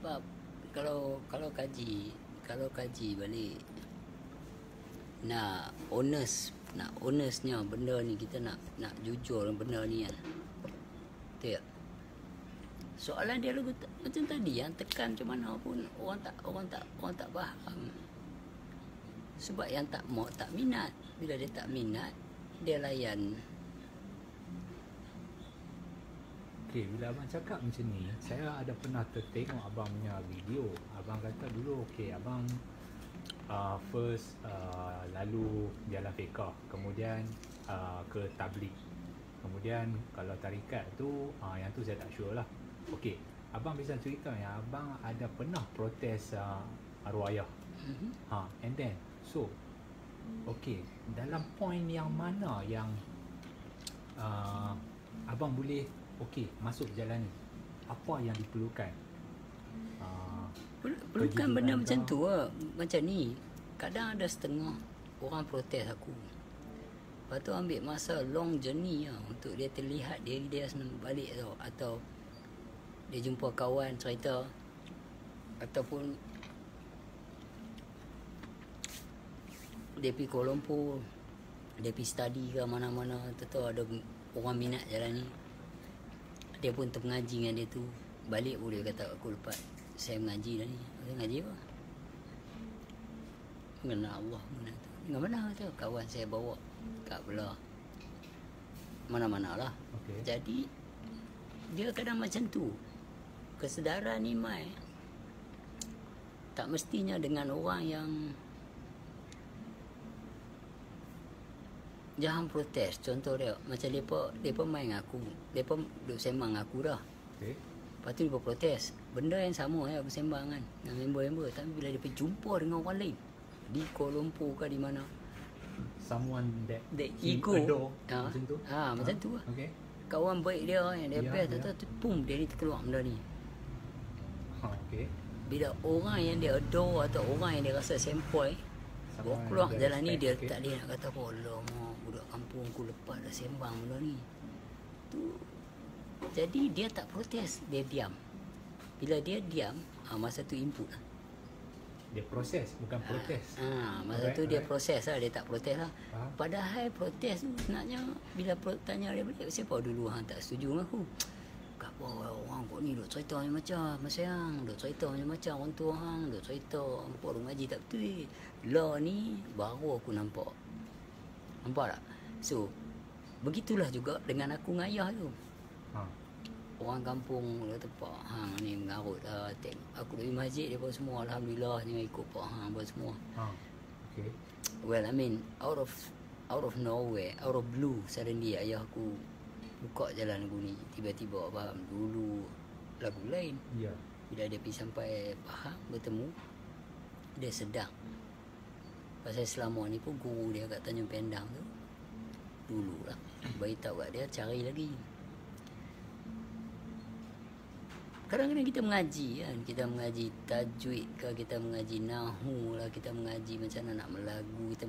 Sebab kalau kaji balik, nak honestnya benda ni, kita nak jujur benda ni kan. Betul tak? Soalan dia lagu macam tadi, yang tekan macam mana pun orang tak faham. Sebab yang tak minat. Bila dia tak minat, dia layan. Okey, bila abang cakap macam ni, saya ada pernah tertengok abang punya video. Abang kata dulu, okey, abang first lalu jalan fiqah, kemudian ke tabligh. Kemudian kalau tarikat tu, yang tu saya tak sure lah. Okey, abang bisa cerita yang abang ada pernah protes arwah ayah. And then, so, okey, dalam point yang mana yang abang boleh masuk jalan ni? Apa yang diperlukan? Perlukan benda macam tu lah. Macam ni, kadang ada setengah orang protes aku. Lepas tu ambil masa long journey lah untuk dia terlihat diri dia senang balik tau. Atau dia jumpa kawan cerita, ataupun dia pergi Kuala Lumpur, dia pergi study ke mana-mana, tentu ada orang minat jalan ni. Dia pun termengaji dengan dia tu. Balik pun dia kata, aku lepas saya mengaji dah ni. Saya mengaji apa? Mengenal Allah, mengenal tu. Dengan mana tu? Kawan saya bawa kat belah mana-mana lah. Jadi dia kadang macam tu. Kesedaran ni mai tak mestinya dengan orang yang jangan protes. Contoh dia macam depa main dengan aku, depa duk sembang dengan aku dah. Lepas tu depa protes. Benda yang sama aku sembang kan dengan member-member, tapi bila depa jumpa dengan orang lain di Kuala Lumpur ke di mana, someone that ego macam tu. Macam tu lah. Kawan baik dia yang dia best, tu pum dia ni terkeluar benda ni. Bila orang yang dia adore atau orang yang dia rasa sempoi bawa keluar jalan ni, dia tak boleh nak kata apa, alamak budak kampung aku lepas dah sembang benda ni tu. Jadi dia tak protes, dia diam. Bila dia diam, masa tu input lah. Dia proses, bukan protes. Masa tu dia proses lah, dia tak protes lah. Padahal protes tu sebenarnya bila tanya dia balik, siapa dulu hang tak setuju dengan aku? Apa orang kau ni duk cerita macam sayang, duk cerita macam orang tua hang, duk cerita hangpa duk ngaji tak betul. Lah ni baru aku nampak. Nampak tak? So begitulah juga dengan aku dengan ayah tu. Orang kampung kata pak hang ni mengarut lah. Aku pergi masjid dia pun semua alhamdulillah ni ikut pak hang pun semua. Well, I mean out of nowhere, out of blue, suddenly ayah aku buka jalan aku ni. Tiba-tiba faham dulu lagu lain. Bila dia pergi sampai Pahang bertemu, dia sedang. Pasal selama ni pun guru dia kat Tanjung Pendang tu dululah beritahu kat dia cari lagi. Kadang-kadang kita mengaji kan, kita mengaji tajwid ke, kita mengaji nahu lah, kita mengaji macam mana nak melagu, kita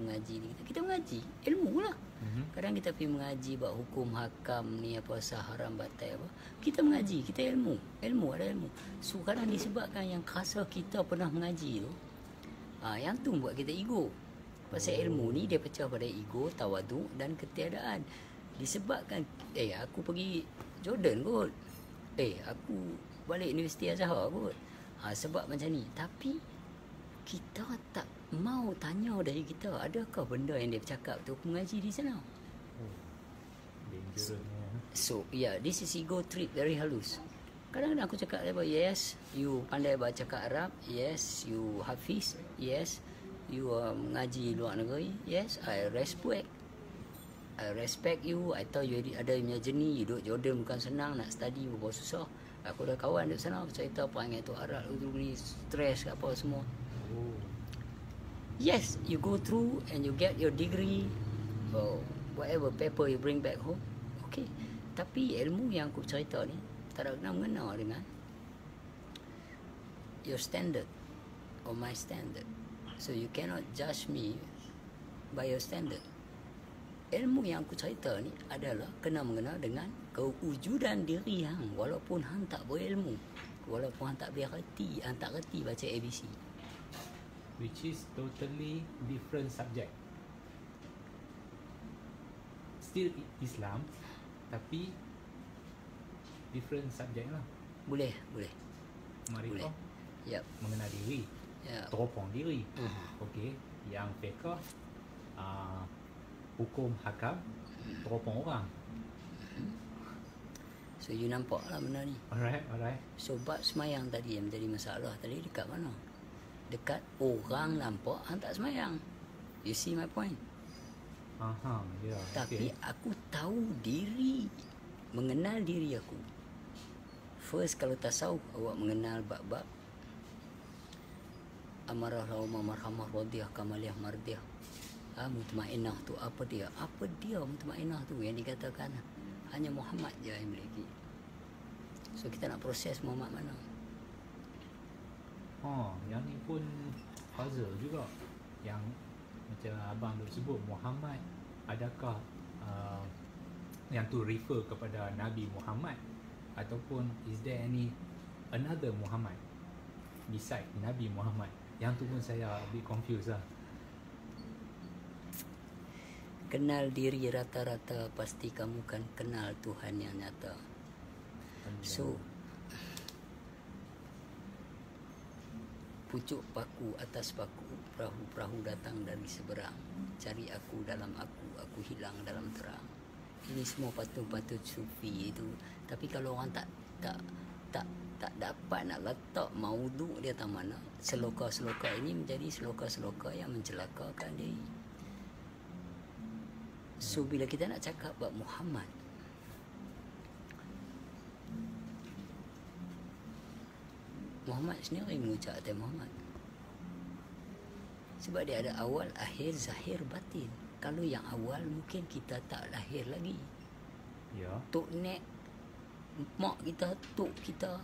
mengaji ilmu lah. Kadang kita pergi mengaji buat hukum hakam ni apa, sah haram batal apa, kita mengaji, kita ilmu ada ilmu. So kadang disebabkan yang rasa kita pernah mengaji tu, yang tu buat kita ego. Pasal ilmu ni dia pecah pada ego, tawaduk dan ketiadaan. Disebabkan aku pergi Jordan kot, aku balik Universiti Azhar kot, sebab macam ni. Tapi kita tak mau tanya dari kita, adakah benda yang dia cakap tu mengaji di sana. So this is ego trip very halus. Kadang-kadang aku cakap apa, yes you pandai baca Arab, yes you hafiz, yes you mengaji luar negeri, yes I respect you. I tahu you ada punya jenis. You duduk Jordan bukan senang, nak study berapa susah. Aku ada kawan duduk sana cerita perangai tu Arab tu ni, stres apa semua. Yes, you go through and you get your degree or whatever paper you bring back home. Okay. Tapi ilmu yang aku cerita ni tak ada kena-mengena dengan your standard or my standard. So you cannot judge me by your standard. Ilmu yang aku cerita ni adalah kena mengena dengan kewujudan diri hang, walaupun hang tak berilmu. walaupun hang tak boleh reti, hang tak reti baca ABC. Which is totally different subject. Still Islam, tapi different subject lah. Boleh. Makrifah, Yap. mengenal diri, Yap. teropong diri. Okey, yang fiqh, hukum hakam, teropong orang. So you nampak lah benda ni. Alright. So bab semayang tadi yang menjadi masalah tadi dekat mana? Dekat orang nampak hang tak semayang. You see my point? Ya. Tapi aku tahu diri, mengenal diri aku. First, kalau tasawuf, awak mengenal bab-bab amarah, laumah, marhamah, radiyah, kamaliyah, mardiyah. Mutmainah tu apa dia? Apa dia mutmainah tu yang dikatakan hanya Muhammad je yang memiliki. So kita nak proses Muhammad mana? Yang ni pun puzzle juga. Yang macam abang duk sebut Muhammad, adakah yang tu refer kepada Nabi Muhammad, ataupun is there any another Muhammad beside Nabi Muhammad? Yang tu pun saya a bit confused lah. Kenal diri rata-rata, pasti kamu kan kenal Tuhan yang nyata. So pucuk paku atas paku, perahu-perahu datang dari seberang, cari aku dalam aku hilang dalam terang. Ini semua patut-patut sufi itu. Tapi kalau orang tak dapat nak letak maudhu dia tak mana, seloka-seloka ini menjadi seloka-seloka yang mencelakakan diri. So bila kita nak cakap bab Muhammad, Muhammad sendiri mengucap atas Muhammad. Sebab dia ada awal, akhir, zahir, batin. Kalau yang awal mungkin kita tak lahir lagi. Ya. Tok nek mak kita, tok kita,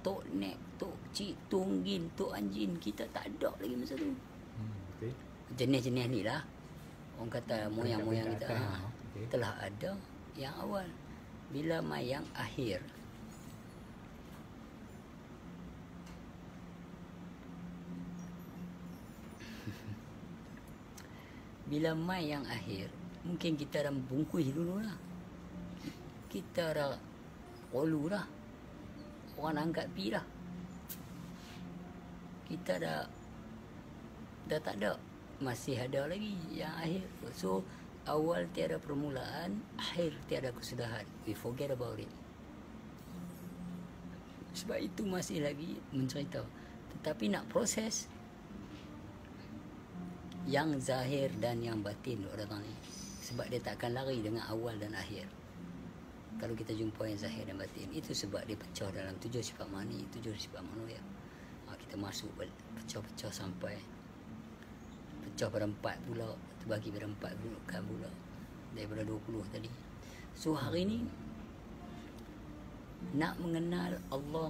tok nek, tok cik, tunggin, tok anjin, kita tak ada lagi masa tu. Okay. Jenis-jenis ni lah. Orang kata moyang-moyang kita Okay. telah ada yang awal. Bila mai yang akhir, bila mai yang akhir, mungkin kita dah bungkus dulu lah. Kita dah olu dah. Orang angkat pi dah. Kita dah tak ada. Masih ada lagi yang akhir. So awal tiada permulaan, akhir tiada kesudahan. We forget about it. Sebab itu masih lagi mencerita. Tetapi nak proses yang zahir dan yang batin orang ni. Sebab dia takkan lari dengan awal dan akhir. Kalau kita jumpa yang zahir dan batin, itu sebab dia pecah dalam 7 sifat mani, 7 sifat manusia. Kita masuk pecah-pecah sampai pecah pada 4 pula, terbagi pada 4 kan pula daripada 20 tadi. So hari ni nak mengenal Allah,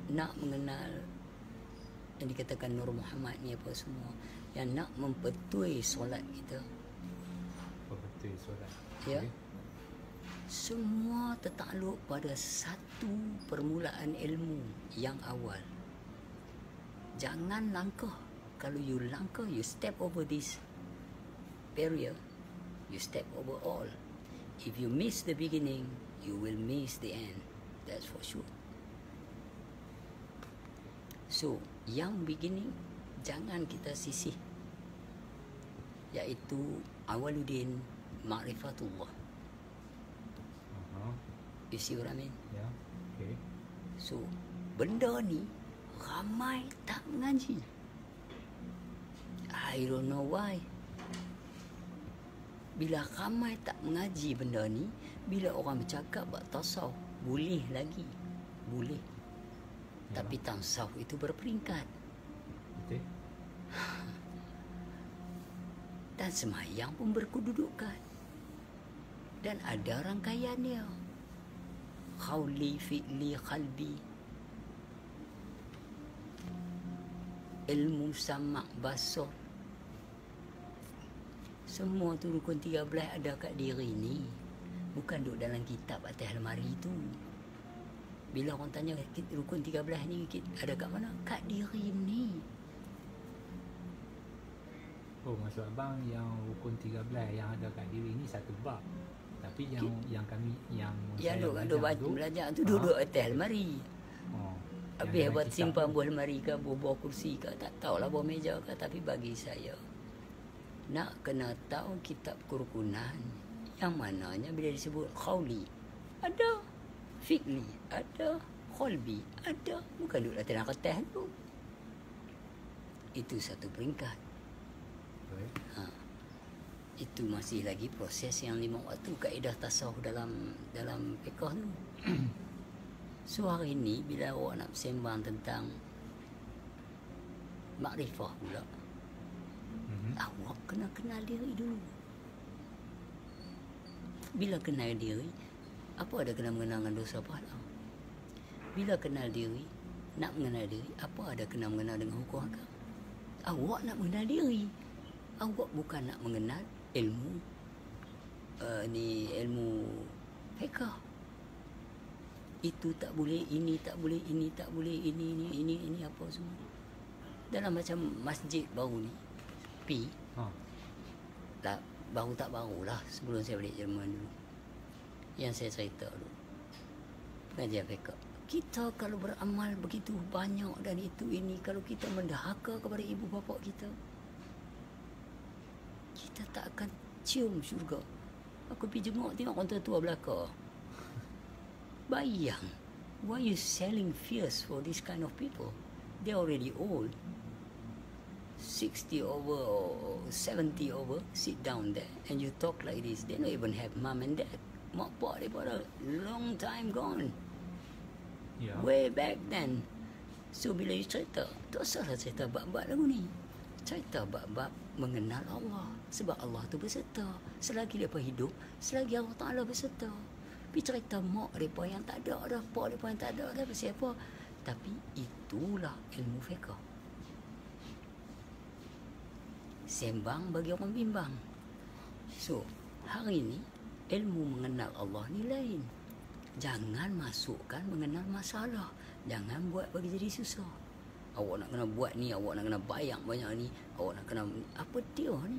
nak mengenal yang dikatakan Nur Muhammad ni apa semua, yang nak mempetui solat kita. Betul solat. Ya. Okay. Semua tertakluk pada satu permulaan ilmu yang awal. Jangan langkah. Kalau you langkah, you step over this barrier, you step over all. If you miss the beginning, you will miss the end. That's for sure. So, yang beginning jangan kita sisih, iaitu awaluddin ma'rifatullah. You see what I mean? Yeah. Okay. So, benda ni ramai tak mengaji. I don't know why. Bila ramai tak mengaji benda ni, bila orang bercakap bab tasawuf, boleh lagi. Boleh. Ya. Tapi tasawuf itu berperingkat. Okay. Dan semayang pun berkedudukan. Dan ada rangkaian dia. Khawli, fi'li, qalbi. Ilmu, sama', basar. Semua tu rukun 13 ada kat diri ni. Bukan duduk dalam kitab atas almari tu. bila orang tanya rukun 13 ni ada kat mana? Kat diri ni. Oh, maksud abang yang rukun 13 yang ada kat diri ni satu bab. Tapi yang kami yang Yang saya belajar tu duduk atas almari. Oh. Habis buat simpan buah almari ke, buah kursi ke, tak tahulah buah meja ke. Tapi bagi saya, nak kena tahu kitab kerukunan yang mananya bila disebut khawli ada, fi'li ada, kholbi ada, bukan duduk atas kertas tu. Itu satu peringkat. Itu masih lagi proses yang 5 waktu kaedah tasawuf dalam fiqh tu. So hari ni bila awak nak sembang tentang makrifah pula, awak kena kenal diri dulu. Bila kenal diri, apa ada kena mengenal dengan dosa pahala? Bila kenal diri, nak mengenal diri, apa ada kena mengenal dengan hukum agama? Awak nak mengenal diri. Awak bukan nak mengenal ilmu ilmu fiqh. Itu tak boleh, ini tak boleh, ini tak boleh, ini apa semua. Dalam macam masjid baru ni, baru tak barulah, sebelum saya balik Jerman dulu. Yang saya cerita dulu. Pengajian fiqh. Kita kalau beramal begitu banyak dan itu ini, kalau kita mendahaka kepada ibu bapa kita, kita tak akan cium syurga. Aku pergi jenguk tengok orang tua belakang. Bayang, why you selling fears for this kind of people? They're already old. 60 over or 70 over, sit down there and you talk like this. They don't even have mom and dad. Mak pak dia pada long time gone. Yeah. Way back then. So bila you cerita, tak salah cerita bab-bab lagu ni. Cerita bab-bab mengenal Allah. Sebab Allah tu berserta. Selagi mereka hidup, selagi Allah Ta'ala berserta. Tapi cerita mak mereka yang tak ada dah, pak mereka yang tak ada dah, pasal apa? Tapi itulah ilmu fiqh. Sembang bagi orang bimbang. So, hari ni, ilmu mengenal Allah ni lain. Jangan masukkan mengenal masalah. Jangan buat bagi jadi susah. Awak nak kena buat ni, awak nak kena bayang banyak ni, awak nak kena apa dia ni.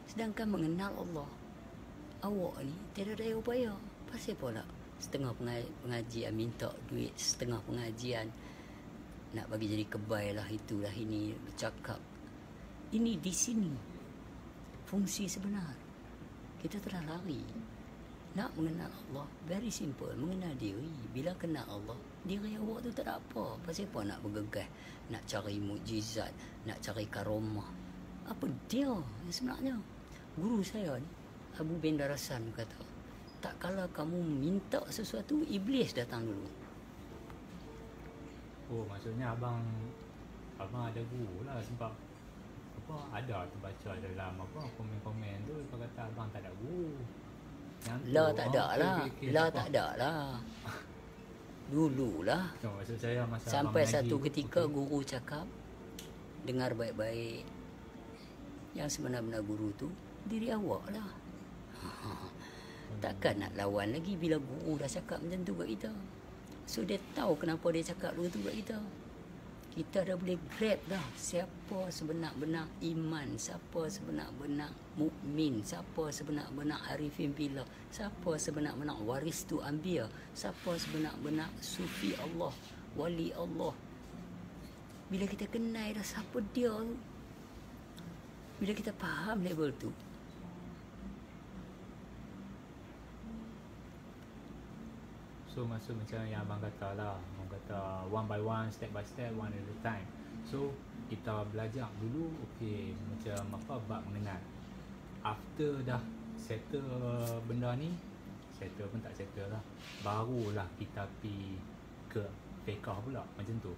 Sedangkan mengenal Allah, awak ni tiada daya upaya. Pasal apa tak? Setengah pengajian minta duit, setengah pengajian nak bagi jadi kebay lah, itulah ini, bercakap. Ini di sini fungsi sebenar. Kita telah lari. Nak mengenal Allah, very simple. Mengenal diri. Bila kenal Allah, diri awak tu tak ada apa. Pasal apa nak bergegas, nak cari mukjizat, nak cari karomah? Apa dia sebenarnya? Guru saya ni, Abu bin Darasan kata, tak kala kamu minta sesuatu, iblis datang dulu. Oh, maksudnya abang ada guru lah, sebab apa ada tu baca dalam apa komen-komen tu dia kata abang tak ada guru. Lah tak ada lah. Lah tak ada lah. Dululah. No, maksud saya masa sampai satu ketika guru cakap, dengar baik-baik, yang sebenar-benar guru tu diri awak lah. Takkan nak lawan lagi bila guru dah cakap macam tu kat kita. So dia tahu kenapa dia cakap begitu kat kita. Kita dah boleh grab dah siapa sebenar-benar iman, siapa sebenar-benar mukmin, siapa sebenar-benar arifin billah, siapa sebenar-benar waris tu anbiya, siapa sebenar-benar sufi Allah, wali Allah. Bila kita kenal dah siapa dia tu, bila kita faham level tu, so maksud macam yang abang kata lah, abang kata one by one, step by step, one at a time. So kita belajar dulu, okay, macam apa bab mengenal. After dah settle benda ni, settle pun tak settle lah, barulah kita pergi ke fiqh pula, macam tu.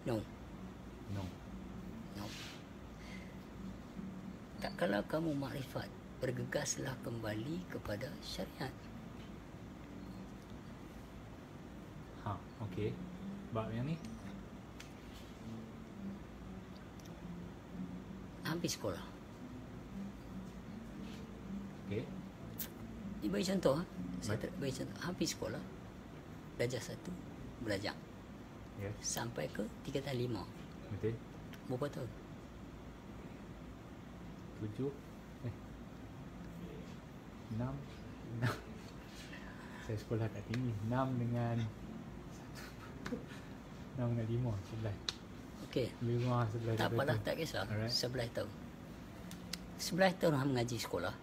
No. Tak kala kamu makrifat, bergegaslah kembali kepada syariat. Okey. Bab yang ni habis sekolah. Okey. Bagi contoh, saya bagi contoh, habis sekolah. darjah 1 belajar Yes. sampai ke tingkatan 5. Betul. Berapa tahun? 7 6 Saya sekolah tak tinggi. 6 dengan 5 11. Okey. 5 11. Tak apalah, tak kisah. Alright. 11 tahun. 11 tahun hang mengaji sekolah.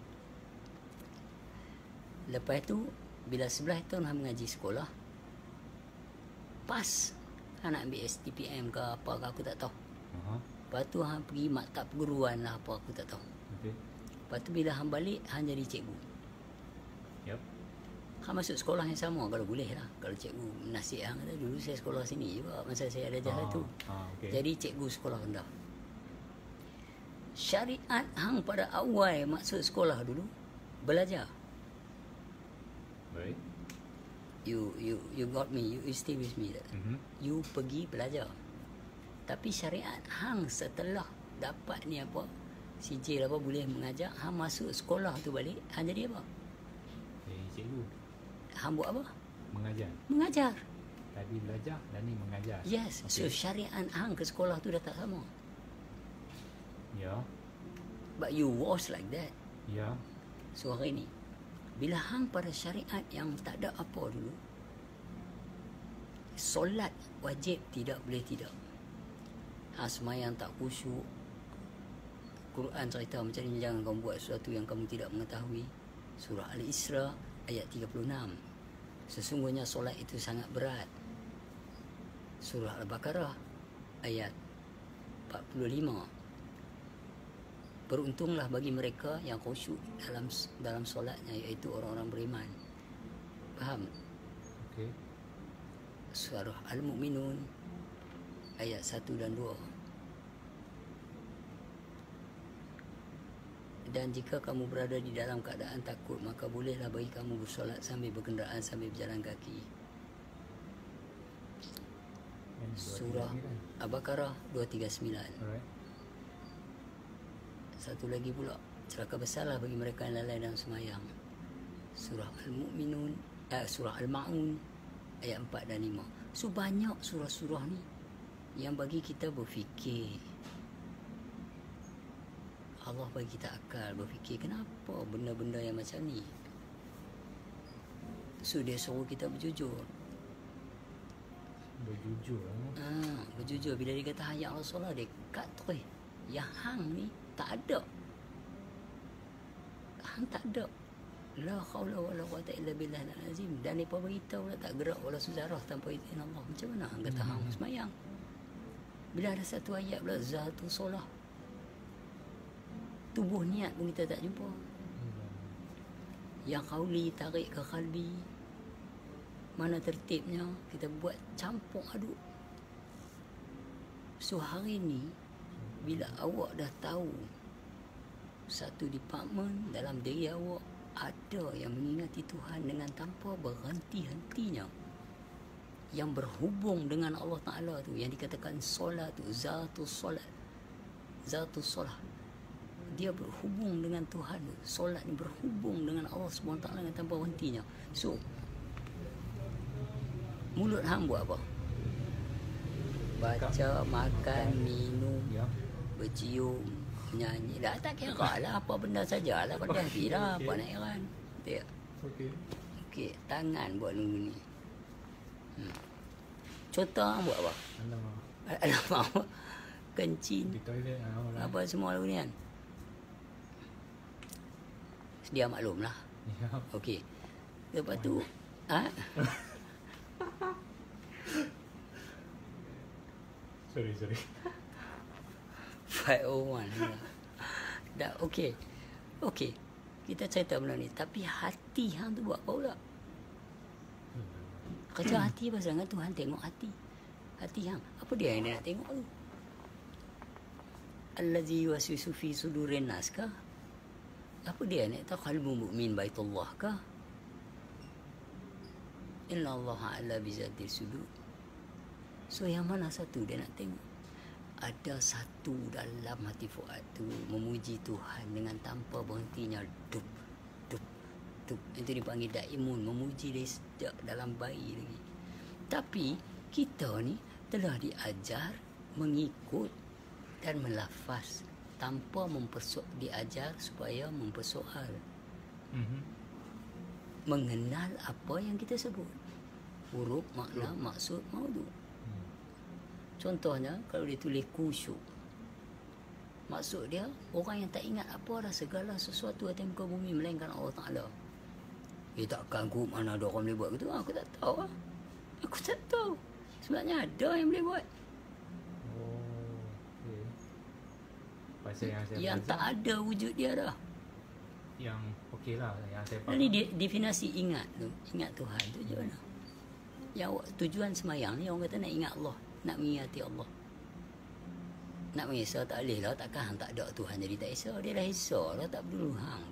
Lepas tu bila 11 tahun hang mengaji sekolah, pas hang nak ambil STPM ke apa ke aku tak tahu. Lepas tu hang pergi maktab perguruan lah apa aku tak tahu. Okey. Lepas tu bila hang balik hang jadi cikgu. Yep. Hang masuk sekolah yang sama kalau boleh lah. Kalau cikgu nasihat hang kata dulu saya sekolah sini juga masa saya ada darjah 1. Okay. Jadi cikgu sekolah rendah. Syariat hang pada awal masuk sekolah dulu belajar. Baik. You got me, you stay with me. You pergi belajar. Tapi syariat hang setelah dapat ni apa, sijil apa boleh mengajar, hang masuk sekolah tu balik, hang jadi apa? Cikgu. Hang buat apa? Mengajar. Mengajar. Tadi belajar dan ni mengajar. Yes. So syariat hang ke sekolah tu dah tak sama. Ya. But you was like that. Ya. So hari ni bila hang pada syariat yang tak ada apa dulu, solat wajib tidak boleh tidak. Hang semayang tak khusyuk, Quran cerita macam ni, jangan kamu buat sesuatu yang kamu tidak mengetahui. Surah Al-Isra ayat 36. Sesungguhnya solat itu sangat berat. Surah Al-Baqarah ayat 45. Beruntunglah bagi mereka yang khusyuk dalam solatnya, iaitu orang-orang beriman. Faham? Okey. Surah Al-Mu'minun ayat 1 dan 2. Dan jika kamu berada di dalam keadaan takut, maka bolehlah bagi kamu bersolat sambil berkenderaan, sambil berjalan kaki. Surah Al-Baqarah 239. Alright. Satu lagi pula, celaka besarlah bagi mereka yang lalai dalam semayang. Surah Al-Mu'minun, Surah Al-Ma'un ayat 4 dan 5. So banyak surah-surah ni yang bagi kita berfikir. Allah bagi kita akal berfikir, kenapa benda-benda yang macam ni. So dia suruh kita berjujur. Berjujur. Berjujur. Bila dia kata hayat Rasulullah, dia kat terus. Yang hang ni tak ada. Hang tak ada. La haula wala quwata illa billah al-azim. Dan mereka beritahu lah tak gerak wala suzarah tanpa izin Allah. Macam mana hang kata hang semayang? Bila ada satu ayat pula, zatu solah, tubuh niat pun kita tak jumpa. Yang qauli tarik ke qalbi, mana tertibnya, kita buat campur aduk. So hari ni bila awak dah tahu satu department dalam diri awak ada yang mengingati Tuhan dengan tanpa berhenti-hentinya, yang berhubung dengan Allah Ta'ala tu, yang dikatakan solat tu, zatu solat, zatu solat, dia berhubung dengan Tuhan tu. Solat ni berhubung dengan Allah SWT dengan tanpa hentinya. So mulut hang buat apa? Baca, makan, minum, bercium, menyanyi. Dah tak kira lah apa benda sajalah. Pada hati lah. Apa nak heran. Tak? Okey. Tangan buat dulu ni. Contoh hang buat apa? Alamak. Kencing. Di toilet. Apa semua lagu ni kan? Dia maklum lah. Ya. Okey. Lepas tu. Sorry. 501 dah. Okey. Kita cerita benda ni. Tapi hati hang tu buat apa pula? Kerja hati pasal dengan Tuhan tengok hati. Hati hang. Apa dia yang dia nak tengok tu? Allazi waswisu fi sudurin nas kah? Apa dia nak tahu? Qalbul mu'min baitullah kah? Inna Allah ala bizatil sudur. So yang mana satu dia nak tengok? Ada satu dalam hati Fuad tu memuji Tuhan dengan tanpa berhentinya. Dup, dup, dup. Itu dipanggil daimun, memuji dia sejak dalam bayi lagi. Tapi kita ni telah diajar mengikut dan melafaz tanpa diajar supaya mempersoal. Mengenal apa yang kita sebut. Huruf, makna, maksud, maudhu. Contohnya kalau dia tulis khusyuk. Maksud dia orang yang tak ingat apa dah segala sesuatu atas muka bumi melainkan Allah Ta'ala. Takkan aku mana ada orang boleh buat begitu? Aku tak tahu lah. Aku tak tahu. Sebenarnya ada yang boleh buat. Okay. Pasal yang tak ada wujud dia dah. Yang okey lah, yang saya faham. Jadi definisi ingat tu, ingat Tuhan tu je mana? Yang tujuan semayang ni orang kata nak ingat Allah, nak mengingati Allah. Nak mengisah tak boleh lah, takkan hang tak ada Tuhan jadi tak isah. Dia dah isah lah, tak perlu hang.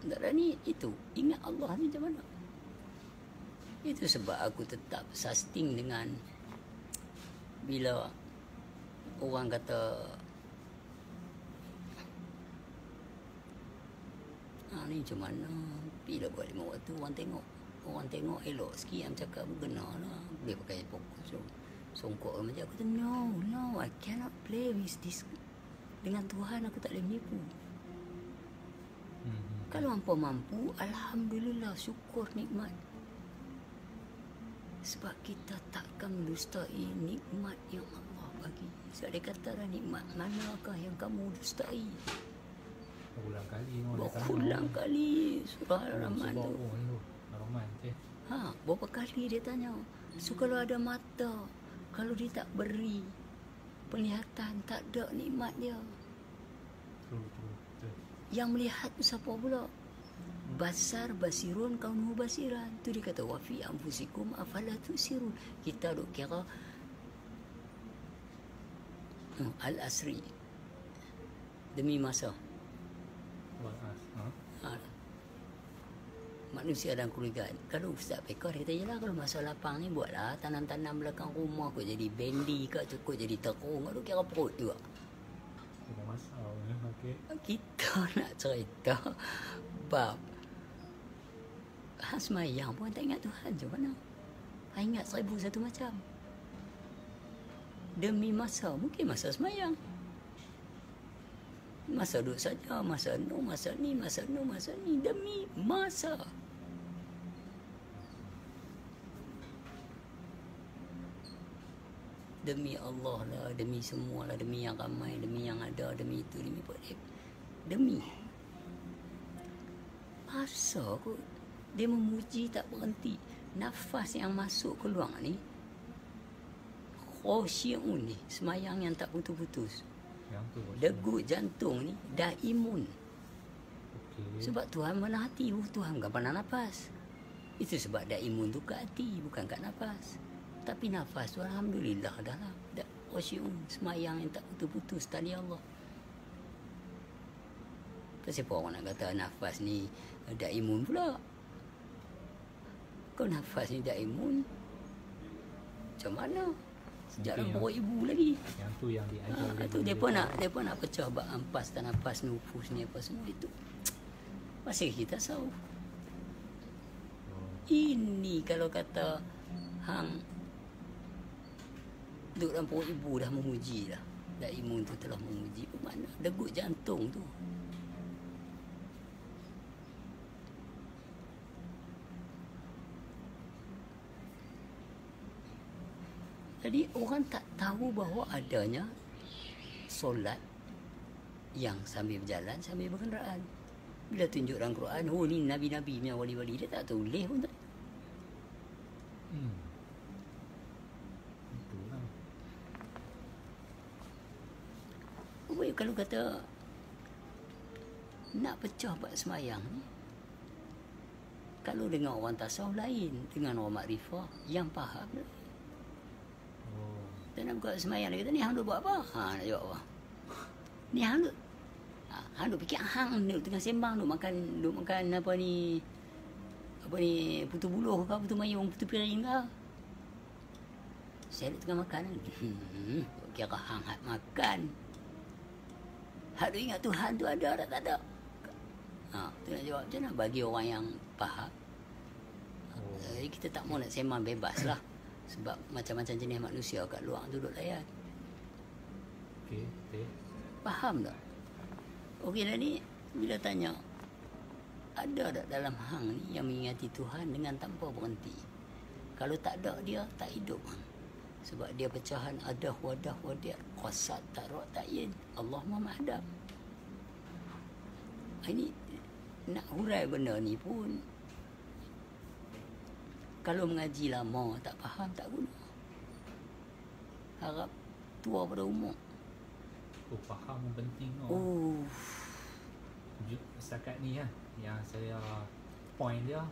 Tak ada ni, itu. Ingat Allah ni macam mana? Itu sebab aku tetap sustain dengan bila orang kata ni macam mana, bila buat 5 waktu orang tengok elok sikit yang cakap benar lah, boleh pakai fokus songkok macam aku tu. No, I cannot play with this. Dengan Tuhan aku tak boleh menipu. Kalau mampu, alhamdulillah, syukur, nikmat. Sebab kita takkan mendustai nikmat yang Allah bagi. Sebab dia kata dah, nikmat manakah yang kamu dustai? Berulang kali surah Al-Rahman tu. Berapa kali dia tanya. So kalau ada mata, kalau dia tak beri penglihatan, tak ada nikmat dia. Yang melihat tu siapa pula? Basar basirun kaunuhu basiran. Tu dia kata wa fi anfusikum afala tusirun. Kita duk kira al-asri demi masa. Manusia dan keluarga. Kalau Ustaz Pekar dia kata, yelah kalau masa lapang ni buatlah tanam-tanam belakang rumah, kau jadi bendi ke, cukup jadi terung, kau kira perut juga. Kita nak cerita bab semayang pun tak ingat Tuhan je mana. Ingat 1001 macam. Demi masa, mungkin masa semayang. Masa duduk saja, masa no, masa ni, masa no, masa ni. Demi masa. Demi Allah lah, demi semua lah, demi yang ramai, demi yang ada, demi itu, demi apa. Demi. Masa kot. Dia memuji tak berhenti. Nafas yang masuk keluar ni, khosyi'un ni, semayang yang tak putus-putus. Degup jantung ni dah imun. Sebab Tuhan mana hati, Tuhan bukan pandang nafas. Itu sebab dah imun tu kat hati, bukan kat nafas. Tapi nafas tu alhamdulillah dah lah. Dah khosyi'un, semayang yang tak putus-putus tali Allah. Siapa orang nak kata nafas ni dah imun pula? Kau nafas ni dah imun, macam mana? Sejak nombor ibu lagi. Yang tu yang diajar. Itu dia pun nak pecah bab ampas dan nafas nufus ni apa semua itu. Masih kita tahu. Ini kalau kata hang duduk dalam perut ibu dah memuji dah. Dah imun tu telah memuji. Mana degup jantung tu. Jadi orang tak tahu bahawa adanya solat yang sambil berjalan, sambil berkenderaan. Bila tunjuk dalam Quran, ni Nabi-Nabi punya wali-wali, dia tak tulis pun tak. Itulah. Kalau kata nak pecah bab semayang ni, kalau dengan orang tasawuf lain, dengan orang makrifah yang faham lain. Dan nak buka semayang, dia kata, ni hang duk buat apa? Nak jawab apa? Ni hang duk fikir hang duk tengah sembang, duk makan apa ni putu buluh ke, putu mayung, putu piring ke. Saya duk tengah makan. Kira hang hak makan. Hak duk ingat Tuhan tu ada tak ada? Tu nak jawab macam mana bagi orang yang faham. Kita tak mau nak sembang bebas lah. Sebab macam-macam jenis manusia kat luar duduk layan. Okey. Faham tak? Okey dah ni, bila tanya, ada tak dalam hang ni yang mengingati Tuhan dengan tanpa berhenti? Kalau tak ada, dia tak hidup. Sebab dia pecahan adah wadah wadiat, qasad tarak ta'yin, Allah Muhammad. Ini nak hurai benda ni pun, kalau mengaji lama tak faham tak guna. Harap tua pada umur. Faham penting tau. Setakat ni lah yang saya point dia,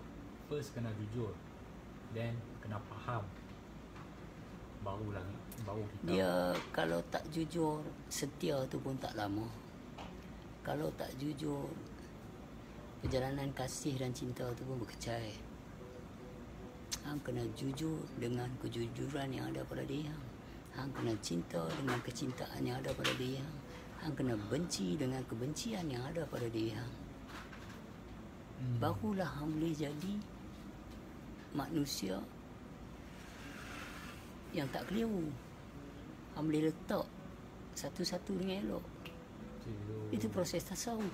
first kena jujur, then kena faham, baru kita. Dia kalau tak jujur, setia tu pun tak lama. Kalau tak jujur, perjalanan kasih dan cinta tu pun berkecai. Hang kena jujur dengan kejujuran yang ada pada dia. Hang kena cinta dengan kecintaan yang ada pada dia. Hang kena benci dengan kebencian yang ada pada dia. Barulah hang boleh jadi manusia yang tak keliru. Hang boleh letak satu-satu dengan elok. Itu proses tasawuf.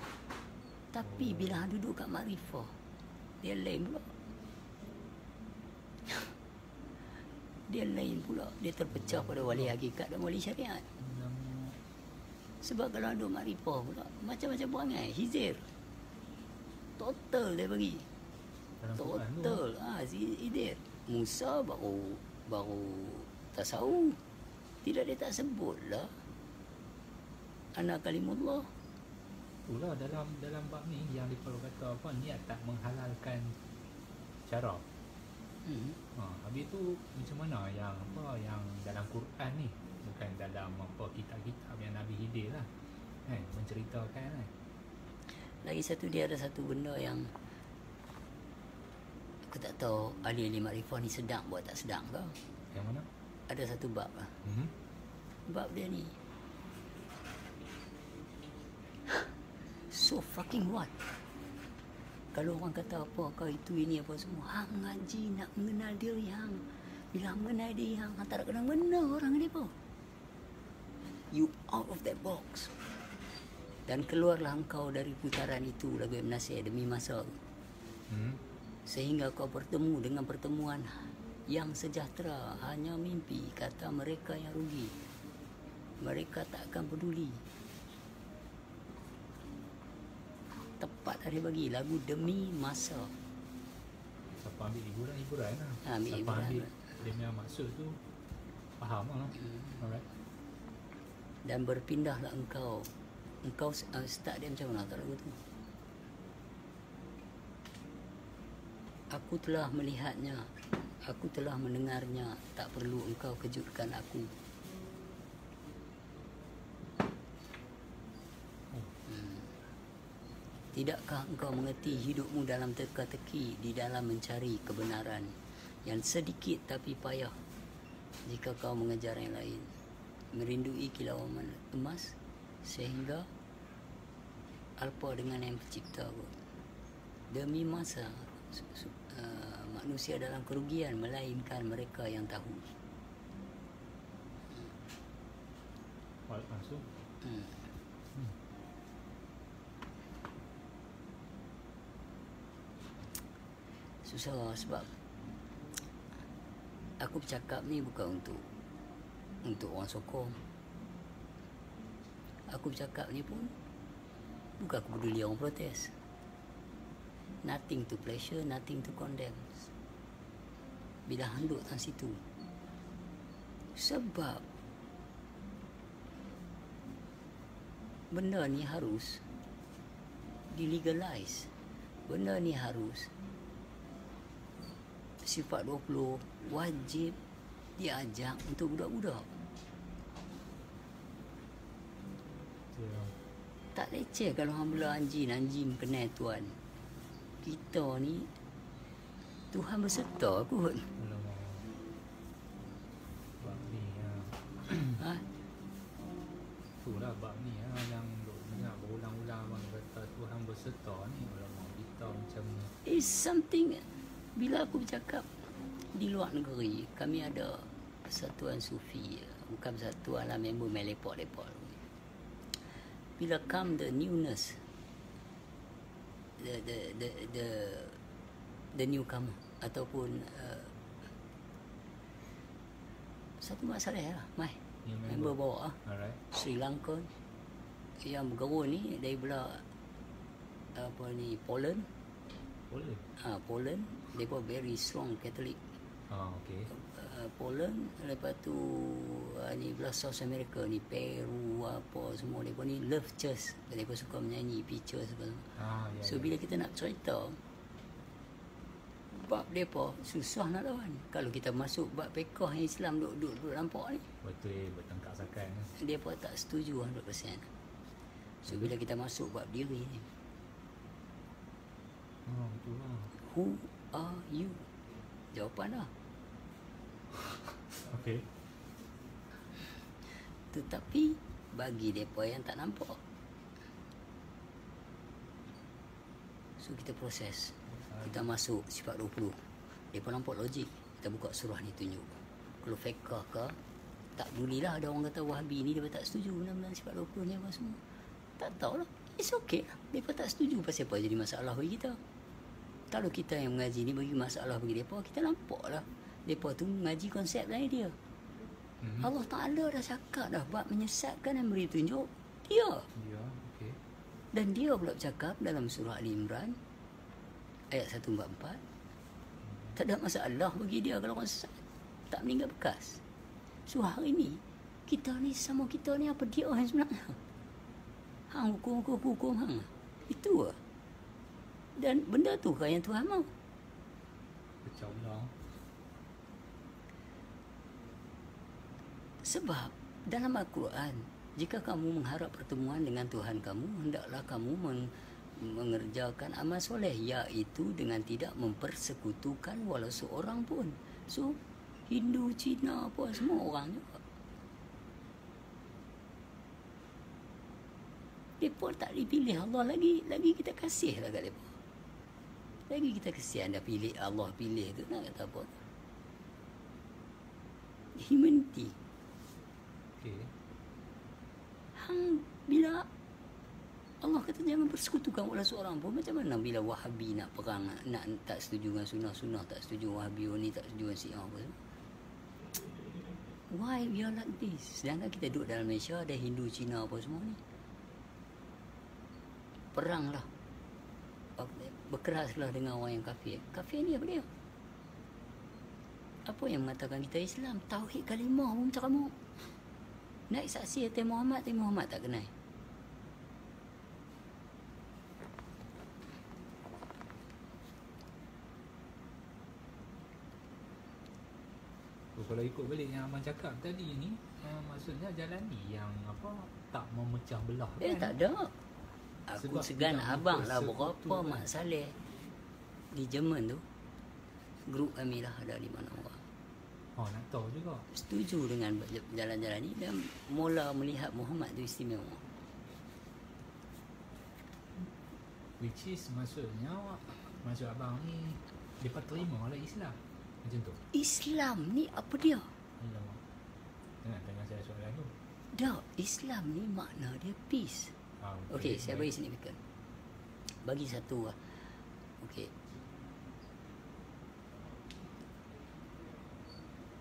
Tapi bila hang duduk kat makrifah, dia lain pula. Dia lain pula. Dia terpecah pada wali hakikat dan wali syariat. Sebab kalau duduk makrifah pula, macam-macam perangai. Hizir. Total dia bagi. Total. Hizir. Musa baru tasawuf. Tidak, dia tak sebut lah ana kalimullah. Itulah dalam bab ni yang dia perlu kata apa, niat tak menghalalkan cara. Habis tu macam mana yang dalam Quran ni, bukan dalam kitab-kitab yang Nabi Khidir lah, menceritakan Lagi satu, dia ada satu benda yang aku tak tahu ahli-ahli makrifah ni sedang buat tak sedang ke. Yang mana? Ada satu bab lah. Bab dia ni so fucking what? Kalau orang kata apa, kau itu ini apa semua, hang ngaji nak mengenal diri hang. Bila hang mengenal diri hang, hang tak nak kenal benda orang ni apa. You out of that box. Dan keluarlah engkau dari putaran itu, lagu Ibn Nasir, demi masa. Sehingga kau bertemu dengan pertemuan yang sejahtera, hanya mimpi, kata mereka yang rugi. Mereka tak akan peduli. Tepat ada bagi lagu demi masa. Siapa ambil hiburan lah. Ambil Siapa hiburan. ambil dia punya maksud tu, faham lah. Alright. Dan berpindahlah engkau. Engkau start dia macam mana tak lagu tu? Aku telah melihatnya, aku telah mendengarnya, tak perlu engkau kejutkan aku. Tidakkah engkau mengerti hidupmu dalam teka-teki di dalam mencari kebenaran yang sedikit tapi payah jika kau mengejar yang lain, merindui kilauan emas sehingga alpa dengan yang pencipta. Demi masa manusia dalam kerugian melainkan mereka yang tahu. Langsung. Susah sebab aku bercakap ni bukan untuk orang sokong. Aku bercakap ni pun bukan aku peduli orang protes. Nothing to pleasure, nothing to condemn. Bila handuk dalam situ. Sebab benda ni harus dilegalize. Benda ni harus sifat 20 wajib diajak untuk budak-budak. Tak leceh kalau hang bela anjing kenal tuan. Kita ni Tuhan berserta kot. Bab ni itulah bab ni yang dengar berulang-ulang abang kata Tuhan berserta ni. Alamak, kita macam It's something Bila aku bercakap di luar negeri, kami ada persatuan sufi, bukan persatuan lah, member main lepok-lepok. Bila come the newness, the newcomer ataupun satu masalah lah, member bawa Alright. Sri Lanka yang bergaul ni dari belah apa ni, Poland. Boleh. Poland, mereka very strong Catholic. Okay. Poland, lepas tu ni belah South America ni, Peru apa semua, mereka ni love church, mereka suka menyanyi picture apa semua. Ya, So bila kita nak cerita bab mereka, susah nak lawan. Kalau kita masuk bab fiqh yang Islam duduk nampak ni, betul, bertengkar sakan. mereka tak setuju 100%. So bila kita masuk bab diri ni, Betul lah. who are you? Jawapan dah. Okay. Tetapi bagi mereka yang tak nampak, so kita proses. Kita masuk sifat 20. Mereka nampak logik. Kita buka surah ni tunjuk. Kalau fiqh ke, tak pedulilah ada orang kata Wahabi ni dia tak setuju benda-benda sifat 20 ni apa semua. Tak tahulah. It's okay lah. Mereka tak setuju pasal apa jadi masalah bagi kita. Kalau kita yang mengaji ni bagi masalah bagi mereka, kita nampak lah mereka tu mengaji konsep lain dia. Allah Ta'ala dah cakap dah bab menyesatkan dan beri tunjuk dia. Ya, okay. Dan dia pula bercakap dalam surah Ali Imran ayat 144, tak ada masalah bagi dia kalau orang sesat tak meninggal bekas. So hari ni kita ni sama kita ni apa dia yang sebenarnya? Hang hukum hang. Itu lah. Dan benda tu kan yang Tuhan mahu. Pecah ulang. Sebab dalam Al-Quran, jika kamu mengharap pertemuan dengan Tuhan kamu, hendaklah kamu mengerjakan amal soleh, iaitu dengan tidak mempersekutukan walau seorang pun. So Hindu, Cina apa semua orang juga. Mereka tak dipilih Allah lagi kita kasih lah kat mereka. Lagi kita kesian dah pilih, Allah pilih tu nak kata apa? Humanity. Okay. Hang bila Allah kata jangan persekutukan oleh seorang pun, macam mana bila Wahabi nak perang, nak tak setuju dengan sunnah, tak setuju Wahabi ni, tak setuju dengan Syiah apa semua. Why we are like this? Sedangkan kita duduk dalam Malaysia, ada Hindu, Cina apa semua ni. Peranglah. Berkeraslah dengan orang yang kafir. Kafir ni apa dia? Apa yang mengatakan kita Islam? Tauhid kalimah pun macam kamu. Naik saksi atas Muhammad tak kenal. Kalau ikut balik yang abang cakap tadi ni, maksudnya jalani yang apa, tak memecah belah kan? Tak ada. Aku Sebab segan tidak abang lah mempersekutukan. berapa masalah di Jerman tu. Grup kami lah ada 5 orang. Nak tahu juga. Setuju dengan jalan-jalan ni dan mula melihat Muhammad tu istimewa. Which is maksudnya, maksud abang ni mereka terima oleh Islam. Macam tu. Islam ni apa dia? Alamak. Jangan tanya saya soalan tu. Dah, Islam ni makna dia peace. Okey, saya bagi signifikan. Bagi satu lah. Okey.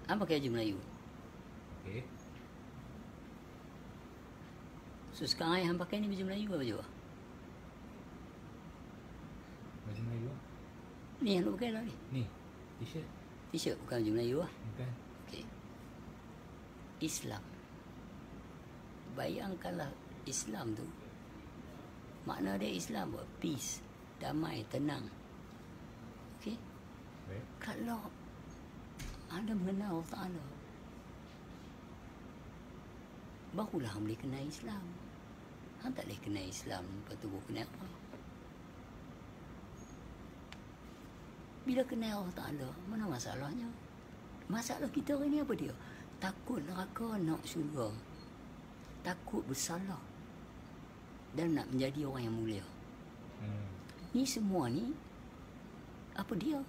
Apa pakai baju Melayu? Okay. So sekarang yang pakai ni baju Melayu ke baju apa? Baju Melayu lah. Ni yang lu pakai lah ni. Ni, t-shirt. T-shirt bukan baju Melayu lah. Bukan. Okey. Islam. Bayangkanlah Islam tu. Makna dia Islam buat peace, damai, tenang. Okey? Okay. Kalau anda mengenal Allah Ta'ala, barulah hang boleh kenal Islam. Hang tak boleh kenal Islam, lepas tu baru kenal apa? Bila kenal Allah Ta'ala, mana masalahnya? Masalah kita hari ni apa dia? Takut neraka, nak syurga. Takut bersalah. Dan nak menjadi orang yang mulia. Ni semua ni, apa dia?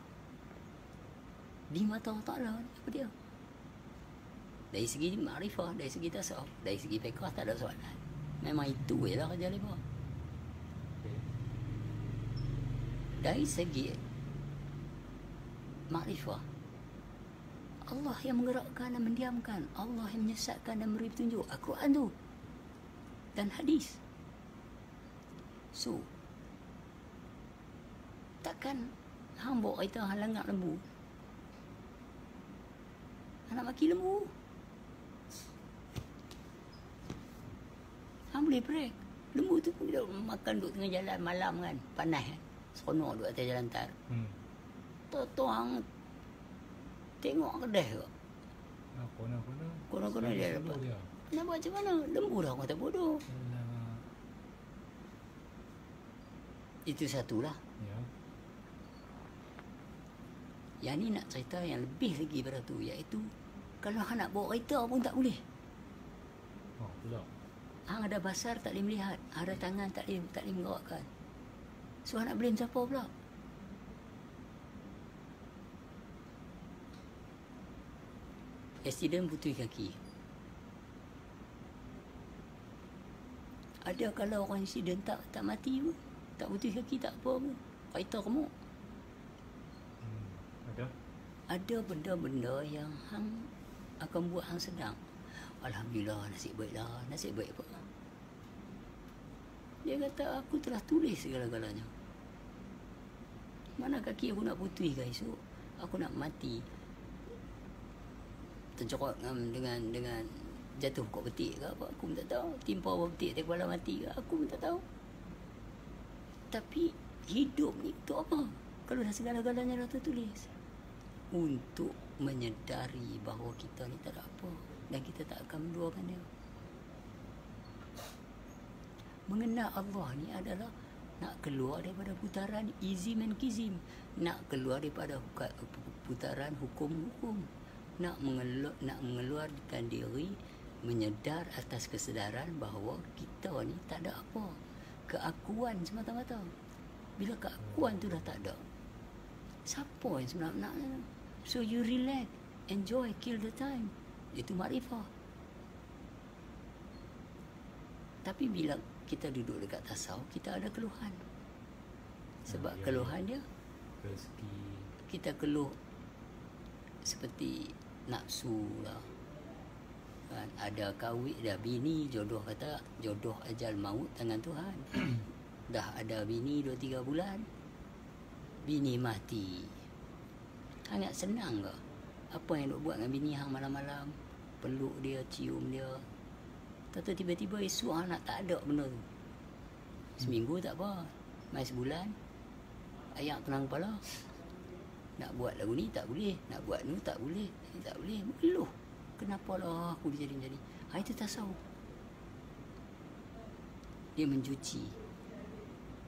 di mata Allah Ta'ala apa dia? Dari segi makrifah, dari segi tasawuf, dari segi fiqh tak ada soalan. Memang itu je lah kerja mereka. Okay. Dari segi makrifah, Allah yang menggerakkan dan mendiamkan, Allah yang menyesatkan dan memberi petunjuk. Al-Quran tu dan hadis. So takkan hang bawa kereta hang langgar lembu, hang nak maki lembu, hang boleh break. Lembu tu pun dia makan duduk tengah jalan malam kan, panas kan, seronok duduk atas jalan tar. Tahu hang tengok kedai ke, kono-kono dia dapat. Nak buat macam mana? Lembu dah kata bodoh. Itu satulah. Ya. Yang ni nak cerita yang lebih lagi pada tu, iaitu kalau hang nak bawa kereta pun tak boleh. Oh, pula. Hang ada basar tak boleh melihat, ada tangan tak boleh menggerakkan. So hang nak blame siapa pula? Accident putih kaki. Ada kalau orang accident tak mati pun, tak putih kaki tak apa pun, kereta kemuk. Ada? Ada benda-benda yang hang akan buat hang sedang. Alhamdulillah, nasib baik lah, nasib baik apa. Dia kata aku telah tulis segala-galanya. Mana kaki aku nak putih ke esok? Aku nak mati tercorot dengan jatuh kok betik ke apa, aku pun tak tahu. Timpa apa betik atas kepala mati ke, aku pun tak tahu. Tapi hidup ni untuk apa? Kalau dah segala-galanya dah tertulis. Untuk menyedari bahawa kita ni tak ada apa dan kita tak akan menduakan dia. Mengenal Allah ni adalah nak keluar daripada putaran izim dan kizim, nak keluar daripada putaran hukum-hukum, nak mengeluarkan diri, menyedar atas kesedaran bahawa kita ni tak ada apa. Keakuan semata-mata. Bila keakuan tu dah tak ada, siapa yang sebenarnya? So you relax, enjoy, kill the time. Itu makrifah. Tapi bila kita duduk dekat tasawuf, kita ada keluhan. Sebab keluhan dia, rezeki. kita keluh seperti nafsu lah. Kan? Ada kahwin, dah bini, jodoh kata, jodoh ajal maut tangan Tuhan. Dah ada bini 2-3 bulan, bini mati. Hang nak senang ke? Apa yang duk buat dengan bini hang malam-malam? Peluk dia, cium dia. Tahu tiba-tiba esok hang nak tak ada benda tu. Seminggu tak apa, mai sebulan ayak tenang kepala. Nak buat lagu ni tak boleh, nak buat ni tak boleh, ni tak boleh. Mengeluh. Kenapa lah aku jadi-jadi? Itu tasawuf. Dia mencuci.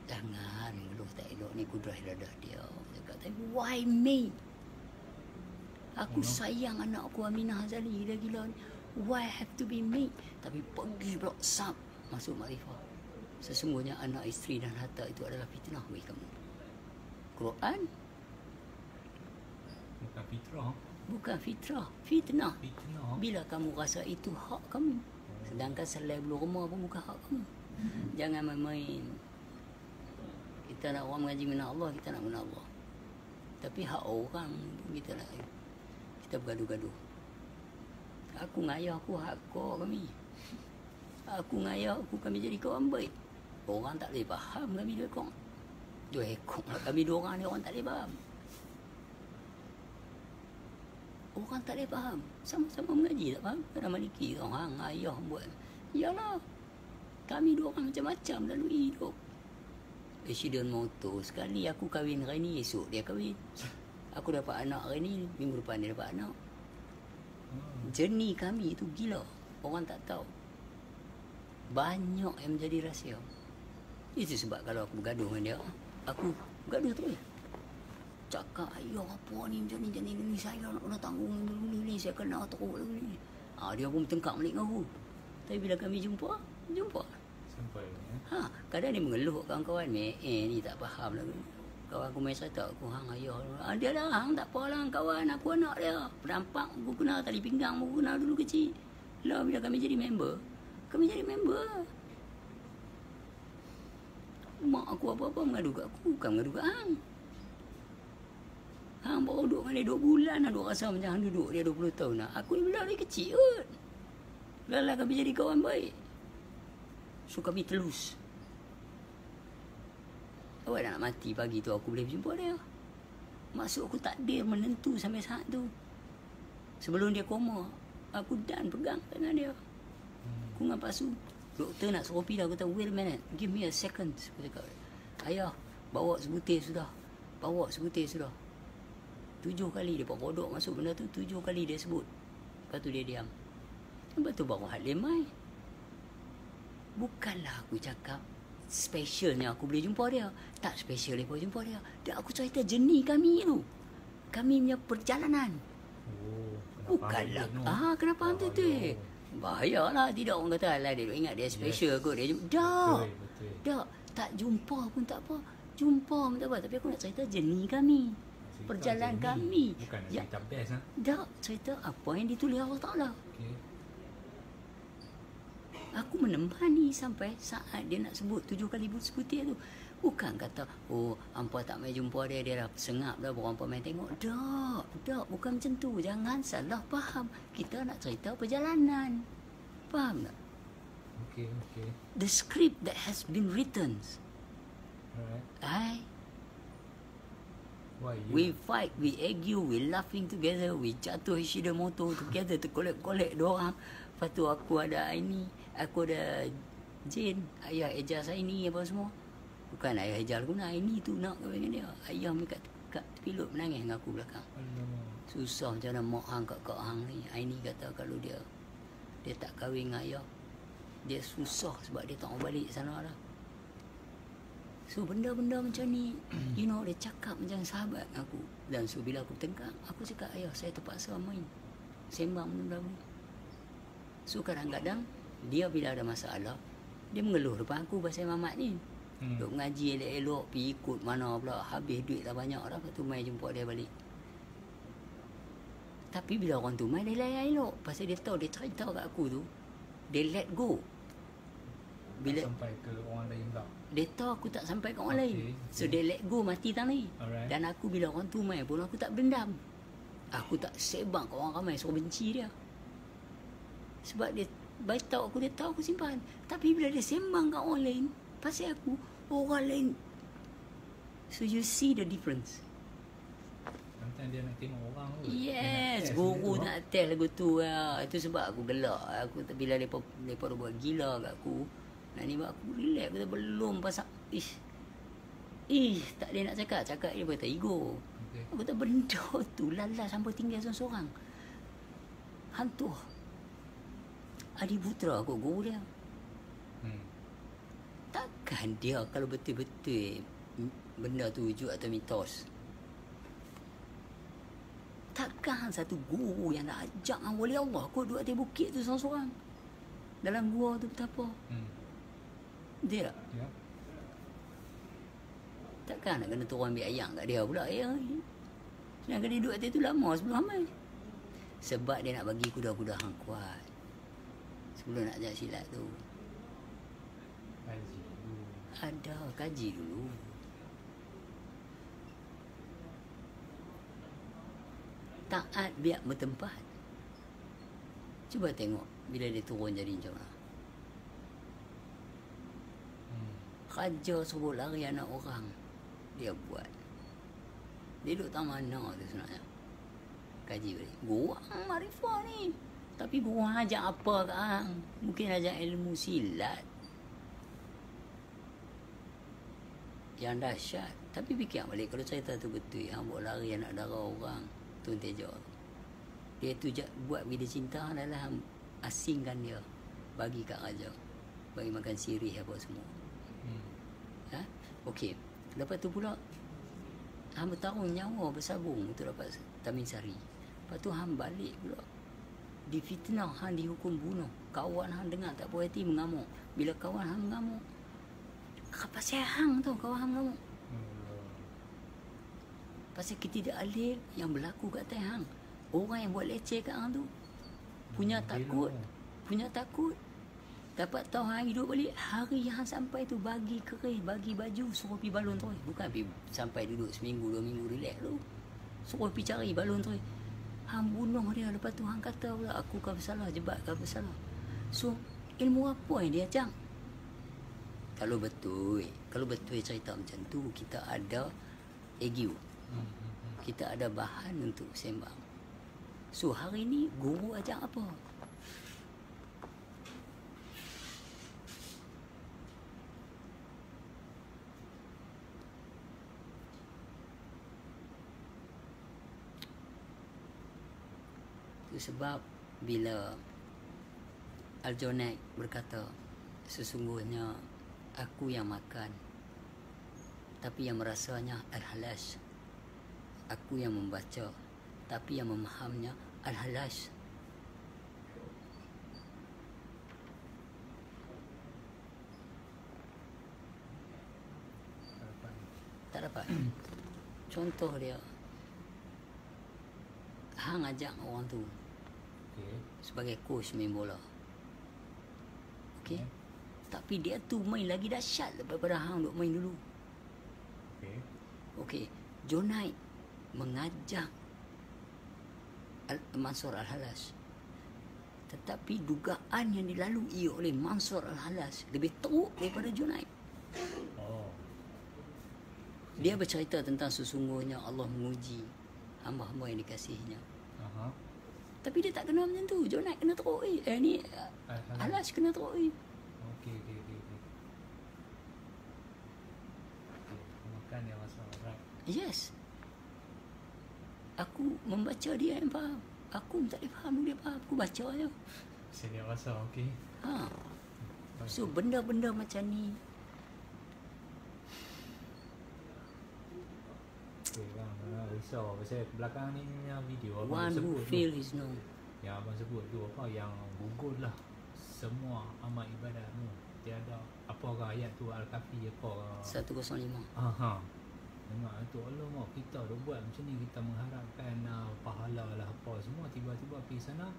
Jangan mengeluh tak elok, ni kudrah iradah dia. Dia kata, why me? Aku sayang anak aku Aminah Hazali, dia gila ni. Why have to be me? Tapi pergi pula sab masuk makrifah. Sesungguhnya anak, isteri dan harta itu adalah fitnah bagi kamu. Quran Bukan fitrah. bukan fitrah, fitnah. Fitnah. Bila kamu rasa itu hak kamu, sedangkan selai bulu rumah pun bukan hak kamu. Jangan main-main. Kita nak orang mengaji mengenal Allah, kita nak mengenal Allah. Tapi hak orang kita nak, kita bergaduh-gaduh. Aku dengan ayah aku hak kau kami. Aku dengan ayah aku kami jadi kawan baik. Orang tak boleh faham kami 2 ekor. 2 ekor lah kami 2 orang ni, orang tak boleh faham. Orang tak boleh faham. Sama-sama mengaji tak faham. Kadang Maliki orang ayah buat. Yalah. Kami 2 orang macam-macam lalui hidup. Accident motor. Sekali aku kahwin hari ni, esok dia kahwin. Aku dapat anak hari ni, minggu depan dia dapat anak. Journey kami itu gila. Orang tak tahu. Banyak yang menjadi rahsia. Itu sebab kalau aku bergaduh dengan dia, aku bergaduh terus. Cakap, ayah apa ni macam ni, saya nak kena tanggung ni, saya kena teruk ni. Dia pun bertengkar balik dengan aku. Tapi bila kami jumpa. Sampai Kadang dia mengeluh kawan-kawan, ni tak faham lagu ni. Kawan aku main cerita aku, hang ayah. Dia lah, hang tak apa lah kawan aku anak dia. Penampak aku kenal, tali pinggang aku kenal dulu kecil. Lah bila kami jadi member. Mak aku apa-apa mengadu kat aku, bukan mengadu kat hang. Hang baru duduk dengan dia 2 bulan lah, duk rasa macam hang duduk dia 20 tahun lah. Aku ni bila dia kecil kot. Lah kami jadi kawan baik. So kami telus. Awak dah nak mati pagi tu aku boleh berjumpa dia. Maksud aku takdir menentu sampai saat tu. Sebelum dia koma, aku dan pegang tangan dia. Aku dengan Pak Su. Doktor nak suruh pergi dah. Aku kata, wait a minute. Give me a second. Aku cakap, ayah, bawa sebutir sudah. 7 kali dia kodok masuk benda tu. 7 kali dia sebut. Lepas tu dia diam. Lepas tu baru Halim mai. Bukanlah aku cakap specialnya aku boleh jumpa dia. Tak special dia boleh jumpa dia. Dan aku cerita jenis kami tu. Kami punya perjalanan. Bukanlah. Kenapa hang tu? Bahayalah. Tidak orang kata lah dia ingat dia special kot. Dia tak. Tak jumpa pun tak apa. Jumpa pun tak apa. Tapi aku nak cerita jenis kami. Perjalanan kami. Bukan nak cerita best lah. Tak. Cerita apa yang ditulis Allah Ta'ala. Okay. Aku menemani sampai saat dia nak sebut 7 kali sebutir tu. Bukan kata, hampa tak main jumpa dia dah sengap dah, berapa main tengok. Tak, bukan macam tu. Jangan salah faham. Kita nak cerita perjalanan. Faham tak? Okay. The script that has been written. Alright. We fight, we argue, we laughing together, we jatuh Ishida motor together, terkolek-kolek diorang. Lepas tu aku ada ini, aku ada Jane, ayah Ejaz ini apa semua. Bukan ayah Ejaz aku nak ini tu nak dengan dia. Ayah mereka kat pilot menangis dengan aku belakang. Susah macam mana mak hang kakak hang ni. Aini kata kalau dia tak kahwin dengan ayah, dia susah sebab dia tak mau balik sana lah. So benda-benda macam ni, dia cakap macam sahabat aku. Dan so bila aku tengkang, aku cakap ayah saya terpaksa main sembang benda-benda. So kadang-kadang dia bila ada masalah, dia mengeluh depan aku pasal Mamat ni. Duk mengaji elok-elok, pergi ikut mana pula, habis duit dah banyak dah, lepas tu mai jumpa dia balik. Tapi bila orang tu mai, dia layan elok. Pasal dia tahu, dia cerita kat aku tu, dia let go. Bila sampai ke orang lain tak? Dia tahu aku tak sampai ke orang lain. So dia let go, mati tang ni. Alright. Dan aku bila orang tu mai pun, aku tak berdendam. Aku tak sebang ke orang ramai suruh benci dia. Sebab dia baik tahu aku, dia tahu aku simpan. Tapi bila dia sembang kat orang lain pasal aku, orang lain. So you see the difference. Sometimes dia nak tengok orang tu. Yes, guru nak test lagu tu lah. Itu sebab aku gelak. Aku bila mereka buat gila kat aku, nak ni buat aku relax. Aku belum pasal tak ada nak cakap dia kata ego. Okay. Aku kata benda tu lalas sampai tinggal seorang-seorang. Hantu Adi Putra kot guru dia. Takkan dia kalau betul-betul benda tu wujud atau mitos, takkan satu guru yang nak ajak dengan wali Allah kot duduk atas bukit tu seorang-seorang dalam gua tu betapa. Dia Ya. takkan nak kena turun ambil ayam kat dia pula ya. Sedangkan dia duduk atas tu lama sebelum hamil. Sebab dia nak bagi kuda-kuda hang kuat sebelum nak ajak silat tu. Kaji dulu. Ada kaji dulu. Taat biar bertempat. Cuba tengok bila dia turun jadi macam mana. Raja suruh lari anak orang, dia buat. Dia duduk tak mana tu sebenarnya. Kaji balik. Guru hang Marifah ni. Tapi guru hang ajak apa kat hang? Mungkin ajak ilmu silat yang dahsyat. Tapi fikir balik kalau cerita tu betul, hang buat lari anak darah orang, Tun Teja. Dia tu buat bila cinta adalah hang asingkan dia, bagi kat raja, bagi makan sirih apa semua. Okey. Lepas tu pula hang bertarung nyawa bersabung untuk dapat Tamin Sari. Lepas tu hang balik pula difitnah, hang dihukum bunuh. Kawan hang dengar tak puas hati mengamuk. Bila kawan hang mengamuk, pasal hang tu kawan hang mengamuk. Pasal ketidakadil yang berlaku kat atas hang. Orang yang buat leceh kat hang tu punya takut. Dapat tahu hang hidup balik, hari yang sampai tu bagi keris, bagi baju, suruh pergi balon terus. Bukan pergi sampai duduk seminggu, 2 minggu relax tu. Suruh pergi cari balon terus. Hang bunuh dia, lepas tu hang kata pula aku kau bersalah, jebat kau bersalah. So ilmu apa yang dia ajak? Kalau betul cerita macam tu, kita ada ego. Kita ada bahan untuk sembang. So hari ni guru ajak apa? Itu sebab bila Al-Junaid berkata, sesungguhnya aku yang makan, tapi yang merasanya Al-Halash. Aku yang membaca, tapi yang memahamnya Al-Halash. Tak dapat. Contoh dia, hang ajak orang tu sebagai coach main bola. Okey. Tapi dia tu main lagi dahsyat daripada hang duk main dulu. Okey. Junaid mengajak Mansur Al-Halash. Tetapi dugaan yang dilalui oleh Mansur Al-Halash lebih teruk daripada Junaid. Dia bercerita tentang sesungguhnya Allah menguji hamba-hamba yang dikasihinya. Tapi dia tak kena macam tu. Junaid kena teruk. Ni Al-Halash kena teruk. Okey. Makan yang masalah berat. Yes. Aku membaca dia yang faham. Aku tak boleh faham dia faham. Aku baca je. Sini rasa okey. So benda-benda macam ni. Okey bang, risau pasal belakang ni punya video One who feel is known. Yang abang sebut tu apa, yang gugurlah semua amal ibadahmu. Tiada apakah ayat tu Al-Kahfi apa 105. Dengar tu, alamak kita dah buat macam ni, kita mengharapkan pahala lah apa semua, tiba-tiba pergi sana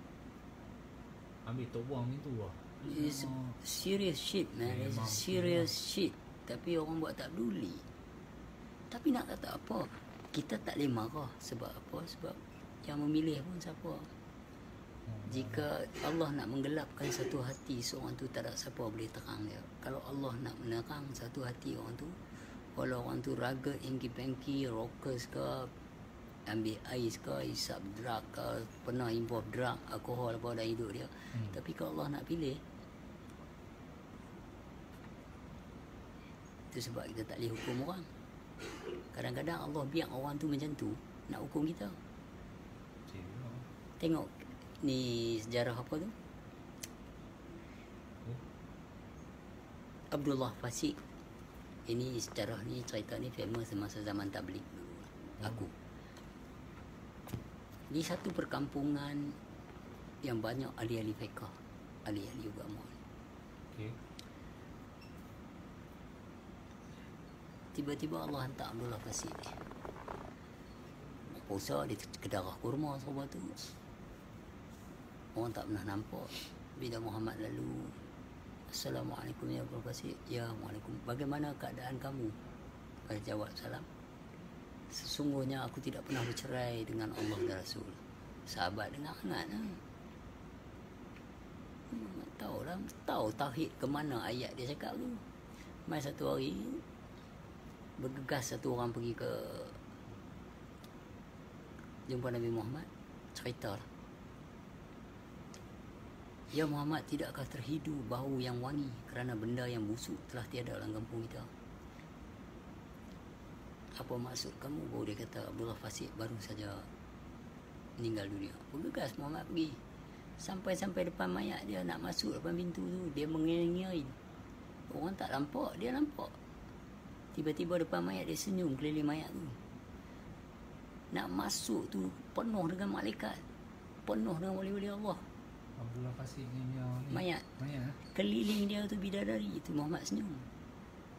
ambil tok buang itu lah. It's serious shit, man. It's serious shit. Tapi orang buat tak peduli. Tapi nak kata apa, kita tak boleh marah. Sebab apa? Sebab yang memilih pun siapa. Jika Allah nak menggelapkan satu hati seorang tu, tak ada siapa boleh terang dia. Kalau Allah nak menerang satu hati orang tu, walau orang tu rugged, hengki-pengki, rockers ke, ambil ais ke, hisap drug ke, pernah import drug, alkohol apa dalam hidup dia. Tapi kalau Allah nak pilih, itu sebab kita tak boleh hukum orang. Kadang-kadang Allah biar orang tu macam tu nak hukum kita. Tengok ni sejarah apa tu, Abdullah Fasik. Ini sejarah ni, cerita ni famous semasa zaman tabligh dulu. Aku di satu perkampungan yang banyak ahli-ahli fiqh, ahli-ahli agama. Tiba-tiba Allah hantar Abdullah Fasik ni. Puasa dia kedarah kurma semua tu. Orang tak pernah nampak. Bila Muhammad lalu, Assalamualaikum ya Abdullah Fasik. Ya, Waalaikum. Bagaimana keadaan kamu? Saya jawab salam. Sesungguhnya aku tidak pernah bercerai dengan Allah dan Rasul. Sahabat dengar hangat lah. Tahu tauhid ke mana ayat dia cakap tu. Mai satu hari bergegas satu orang pergi ke jumpa Nabi Muhammad, cerita lah. Ya Muhammad, tidakkah terhidu bau yang wangi kerana benda yang busuk telah tiada dalam kampung kita? Apa maksud kamu? Baru dia kata, Abdullah Fasik baru saja meninggal dunia. Bergegas Muhammad pergi. Sampai depan mayat dia, nak masuk depan pintu tu, dia mengering-ngering. Orang tak nampak, dia nampak. Tiba-tiba depan mayat dia senyum keliling mayat tu. Nak masuk tu penuh dengan malaikat, penuh dengan wali-wali Allah. Abdullah Fasik ni mayat. Keliling dia tu bidadari, itu Muhammad senyum.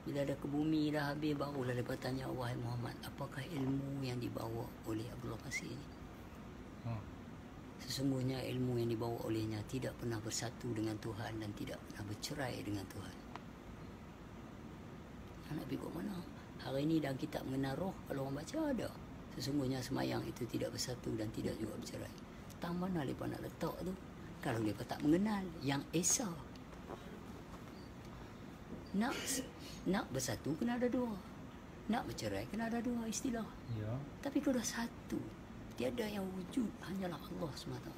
Bila dah ke bumi dah habis, barulah mereka tanya, wahai Muhammad, apakah ilmu yang dibawa oleh Abdullah Masih ini? Sesungguhnya ilmu yang dibawa olehnya tidak pernah bersatu dengan Tuhan dan tidak pernah bercerai dengan Tuhan. Nak pergi ke mana? Hari ini dalam kitab mengenal roh, kalau orang baca ada. Sesungguhnya semayang itu tidak bersatu dan tidak juga bercerai. Tang mana mereka nak letak tu? Kalau mereka tak mengenal yang Esa. Nak bersatu kena ada dua. Nak bercerai kena ada dua istilah. Ya. Tapi kalau dah satu, tiada yang wujud, hanyalah Allah semata.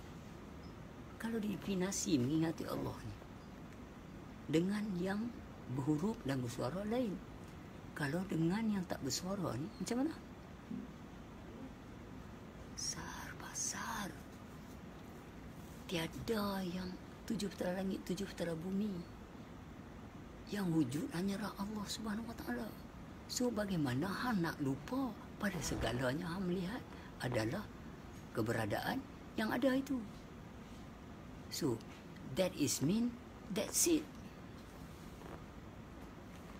Kalau definasi mengingati Allah ni dengan yang berhuruf dan bersuara lain. Kalau dengan yang tak bersuara ni macam mana? Sar. Tiada yang 7 petara langit, 7 petara bumi. Yang wujud hanyalah Allah Subhanahu Wa Taala. So bagaimana hang nak lupa pada segalanya hang melihat adalah keberadaan yang ada itu. So that is mean that's it.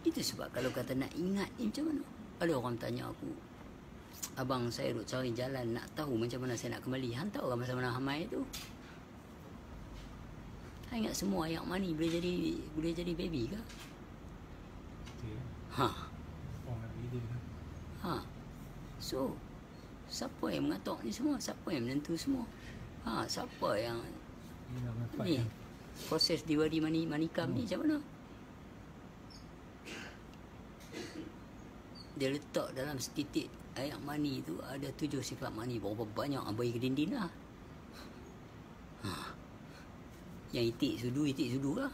Itu sebab kalau kata nak ingat ni macam mana? Kalau orang tanya aku, abang saya duk cari jalan nak tahu macam mana saya nak kembali. Hang tahu kan masa mana Hamai tu? Hang ingat semua ayak mani boleh jadi baby ke? Okay. Ha. Oh, nak pergi dia. Ha. So, siapa yang mengatur ni semua? Siapa yang menentu semua? Ha, siapa yang Ini nak manfaat ni kan? proses diwadi manikam ni macam mana? Dia letak dalam setitik air mani tu ada 7 sifat mani. Berapa banyak abai ke dinding lah. Ha. Yang itik sudu lah.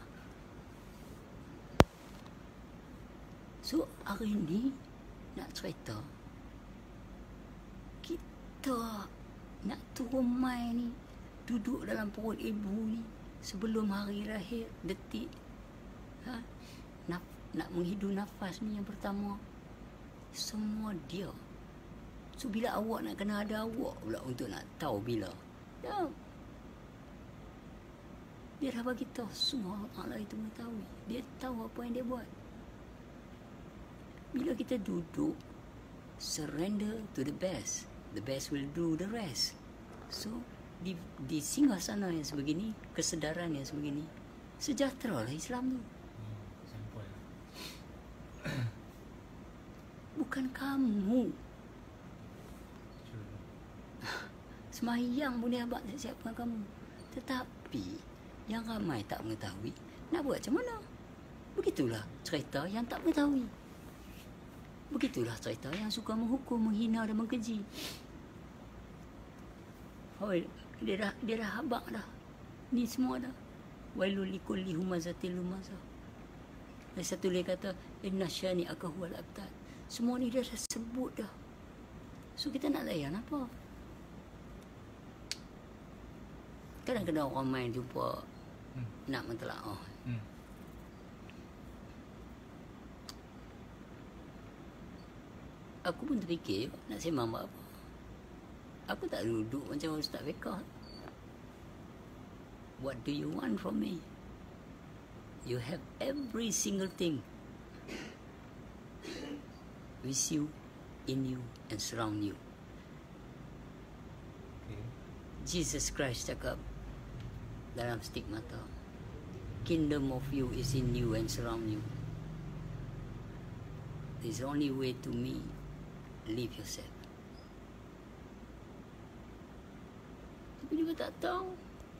So hari ni nak cerita, kita nak turun mai ni, duduk dalam perut ibu ni sebelum hari lahir detik, nak menghidu nafas ni yang pertama, semua dia. So bila awak nak kena ada awak pula untuk nak tahu bila. Dia dah bagi tahu semua, Allah itu mengetahui. Dia tahu apa yang dia buat. Bila kita duduk, surrender to the best will do the rest. So di singgasana yang sebegini, kesedaran yang sebegini, sejahtera lah Islam tu. Sampai lah. Bukan kamu. Sure. Semayang boleh abang siapkan kamu. Tetapi yang ramai tak mengetahui, nak buat macam mana? Begitulah cerita yang tak mengetahui. Begitulah cerita yang suka menghukum, menghina dan mengkeji. Oh, dia dah habaq dah. Ni semua dah. Wailul likulli humazatil lumazah. Dan satu lagi kata, inna syani'aka huwal abtar. Semua ni dia dah sebut dah. So kita nak layan apa? Kadang-kadang orang main jumpa nak mentelaah. Aku pun terfikir nak sembang apa. Aku tak duduk macam Ustaz Fekah. What do you want from me? You have every single thing with you, in you and surround you. Okay. Jesus Christ cakap dalam stigmata, kingdom of you is in you and surround you. There's only way to me, live yourself. Tapi dia tak tahu.